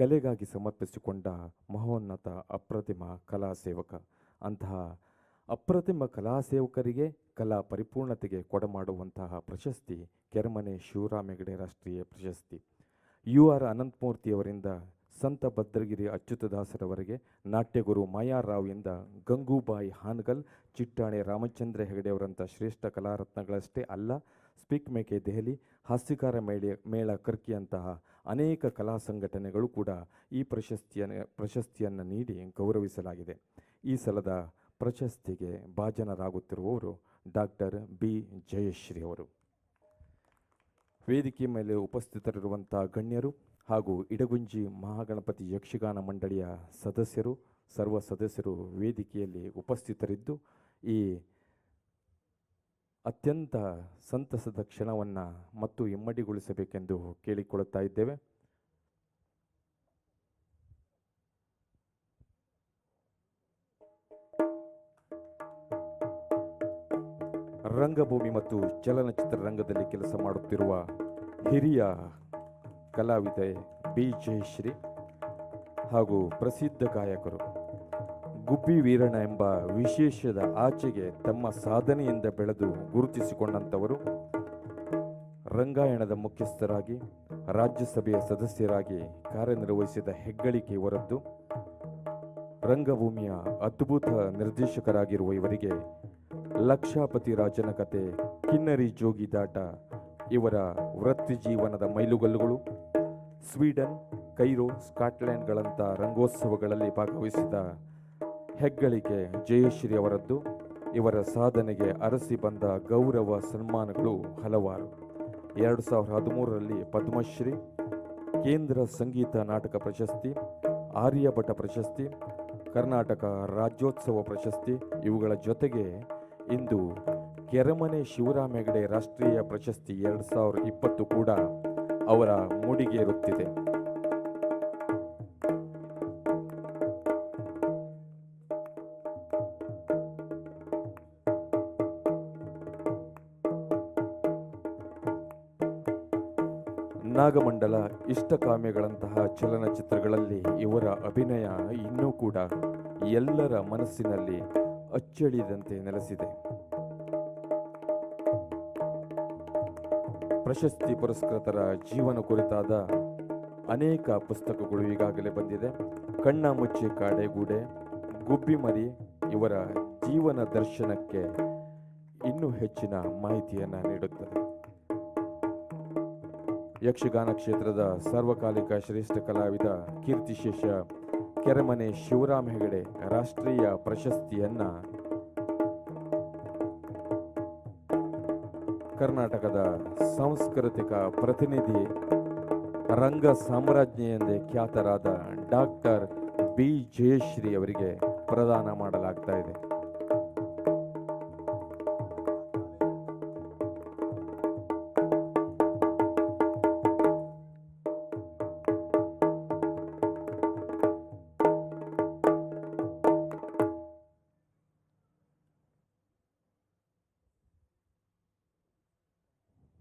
ಕಲೆಗಾಗಿ ಸಮರ್ಪಿಸಿಕೊಂಡ ಮಹೋನ್ನತ ಅಪ್ರತಿಮ ಕಲಾ ಸೇವಕ. ಅಂತಹ ಅಪ್ರತಿಮ ಕಲಾ ಸೇವಕರಿಗೆ ಕಲಾ ಪರಿಪೂರ್ಣತೆಗೆ ಕೊಡಮಾಡುವಂತಹ ಪ್ರಶಸ್ತಿ ಕೆರೆಮನೆ ಶಿವರಾಮ ಹೆಗಡೆ ರಾಷ್ಟ್ರೀಯ ಪ್ರಶಸ್ತಿ. UR ಅನಂತಮೂರ್ತಿಯವರಿಂದ ಸಂತ ಭದ್ರಗಿರಿ ಅಚ್ಯುತದಾಸರವರೆಗೆ, ನಾಟ್ಯಗುರು ಮಾಯಾರಾವ್ ಇಂದ ಗಂಗೂಬಾಯಿ ಹಾನಗಲ್, ಚಿಟ್ಟಾಣಿ ರಾಮಚಂದ್ರ ಹೆಗಡೆಯವರಂಥ ಶ್ರೇಷ್ಠ ಕಲಾರತ್ನಗಳಷ್ಟೇ ಅಲ್ಲ, ಸ್ಪೀಕ್ ಮೇಕೆ ದೆಹಲಿ, ಹಾಸ್ಯಕಾರ ಮೇಳ ಕರ್ಕಿಯಂತಹ ಅನೇಕ ಕಲಾ ಸಂಘಟನೆಗಳು ಕೂಡ ಈ ಪ್ರಶಸ್ತಿಯನ್ನು ನೀಡಿ ಗೌರವಿಸಲಾಗಿದೆ. ಈ ಸಲದ ಪ್ರಶಸ್ತಿಗೆ ಭಾಜನರಾಗುತ್ತಿರುವವರು ಡಾಕ್ಟರ್ B ಜಯಶ್ರೀ ಅವರು. ವೇದಿಕೆ ಮೇಲೆ ಉಪಸ್ಥಿತರಿರುವಂಥ ಗಣ್ಯರು ಹಾಗೂ ಇಡಗುಂಜಿ ಮಹಾಗಣಪತಿ ಯಕ್ಷಗಾನ ಮಂಡಳಿಯ ಸದಸ್ಯರು, ಸರ್ವ ಸದಸ್ಯರು ವೇದಿಕೆಯಲ್ಲಿ ಉಪಸ್ಥಿತರಿದ್ದು ಈ ಅತ್ಯಂತ ಸಂತಸದ ಕ್ಷಣವನ್ನು ಮತ್ತು ಇಮ್ಮಡಿಗೊಳಿಸಬೇಕೆಂದು ಕೇಳಿಕೊಳ್ಳುತ್ತಾ ಇದ್ದೇವೆ. ರಂಗಭೂಮಿ ಮತ್ತು ಚಲನಚಿತ್ರ ರಂಗದಲ್ಲಿ ಕೆಲಸ ಮಾಡುತ್ತಿರುವ ಹಿರಿಯ ಕಲಾವಿದೆ B ಜಯಶ್ರೀ ಹಾಗೂ ಪ್ರಸಿದ್ಧ ಗಾಯಕರು ಗುಬ್ಬಿ ವೀರಣ್ಣ ಎಂಬ ವಿಶೇಷದ ಆಚೆಗೆ ತಮ್ಮ ಸಾಧನೆಯಿಂದ ಬೆಳೆದು ಗುರುತಿಸಿಕೊಂಡಂಥವರು. ರಂಗಾಯಣದ ಮುಖ್ಯಸ್ಥರಾಗಿ, ರಾಜ್ಯಸಭೆಯ ಸದಸ್ಯರಾಗಿ ಕಾರ್ಯನಿರ್ವಹಿಸಿದ ಹೆಗ್ಗಳಿಕೆ ಇವರದ್ದು. ರಂಗಭೂಮಿಯ ಅದ್ಭುತ ನಿರ್ದೇಶಕರಾಗಿರುವ ಇವರಿಗೆ ಲಕ್ಷಾಪತಿ ರಾಜನ ಕತೆ, ಕಿನ್ನರಿ ಜೋಗಿದಾಟ ಇವರ ವೃತ್ತಿ ಜೀವನದ ಮೈಲುಗಲ್ಲುಗಳು. ಸ್ವೀಡನ್, ಕೈರೋ, ಸ್ಕಾಟ್ಲೆಂಡ್ಗಳಂಥ ರಂಗೋತ್ಸವಗಳಲ್ಲಿ ಭಾಗವಹಿಸಿದ ಹೆಗ್ಗಳಿಕೆ ಜಯಶ್ರೀ ಅವರದ್ದು. ಇವರ ಸಾಧನೆಗೆ ಅರಸಿ ಬಂದ ಗೌರವ ಸನ್ಮಾನಗಳು ಹಲವಾರು. 2013ರಲ್ಲಿ ಪದ್ಮಶ್ರೀ, ಕೇಂದ್ರ ಸಂಗೀತ ನಾಟಕ ಪ್ರಶಸ್ತಿ, ಆರ್ಯಭಟ ಪ್ರಶಸ್ತಿ, ಕರ್ನಾಟಕ ರಾಜ್ಯೋತ್ಸವ ಪ್ರಶಸ್ತಿ, ಇವುಗಳ ಜೊತೆಗೆ ಇಂದು ಕೆರೆಮನೆ ಶಿವರಾಮ ಹೆಗಡೆ ರಾಷ್ಟ್ರೀಯ ಪ್ರಶಸ್ತಿ 2020 ಕೂಡ ಅವರ ಮುಡಿಗೇರುತ್ತಿದೆ. ನಾಗಮಂಡಲ, ಇಷ್ಟಕಾಮ್ಯಗಳಂತಹ ಚಲನಚಿತ್ರಗಳಲ್ಲಿ ಇವರ ಅಭಿನಯ ಇನ್ನೂ ಕೂಡ ಎಲ್ಲರ ಮನಸ್ಸಿನಲ್ಲಿ ಅಚ್ಚಳಿದಂತೆ ನೆಲೆಸಿದೆ. ಪ್ರಶಸ್ತಿ ಪುರಸ್ಕೃತರ ಜೀವನ ಕುರಿತಾದ ಅನೇಕ ಪುಸ್ತಕಗಳು ಈಗಾಗಲೇ ಬಂದಿದೆ. ಕಣ್ಣ ಮುಚ್ಚಿ ಕಾಡೆಗೂಡೆ, ಗುಬ್ಬಿಮರಿ ಇವರ ಜೀವನ ದರ್ಶನಕ್ಕೆ ಇನ್ನೂ ಹೆಚ್ಚಿನ ಮಾಹಿತಿಯನ್ನು ನೀಡುತ್ತದೆ. ಯಕ್ಷಗಾನ ಕ್ಷೇತ್ರದ ಸಾರ್ವಕಾಲಿಕ ಶ್ರೇಷ್ಠ ಕಲಾವಿದ ಕೀರ್ತಿಶೇಷ ಕೆರೆಮನೆ ಶಿವರಾಮ ಹೆಗಡೆ ರಾಷ್ಟ್ರೀಯ ಪ್ರಶಸ್ತಿಯನ್ನ ಕರ್ನಾಟಕದ ಸಾಂಸ್ಕೃತಿಕ ಪ್ರತಿನಿಧಿ, ರಂಗ ಸಾಮ್ರಾಜ್ಞಿ ಎಂದೇ ಖ್ಯಾತರಾದ ಡಾಕ್ಟರ್ B ಜಯಶ್ರೀ ಅವರಿಗೆ ಪ್ರದಾನ ಮಾಡಲಾಗ್ತಾ ಇದೆ.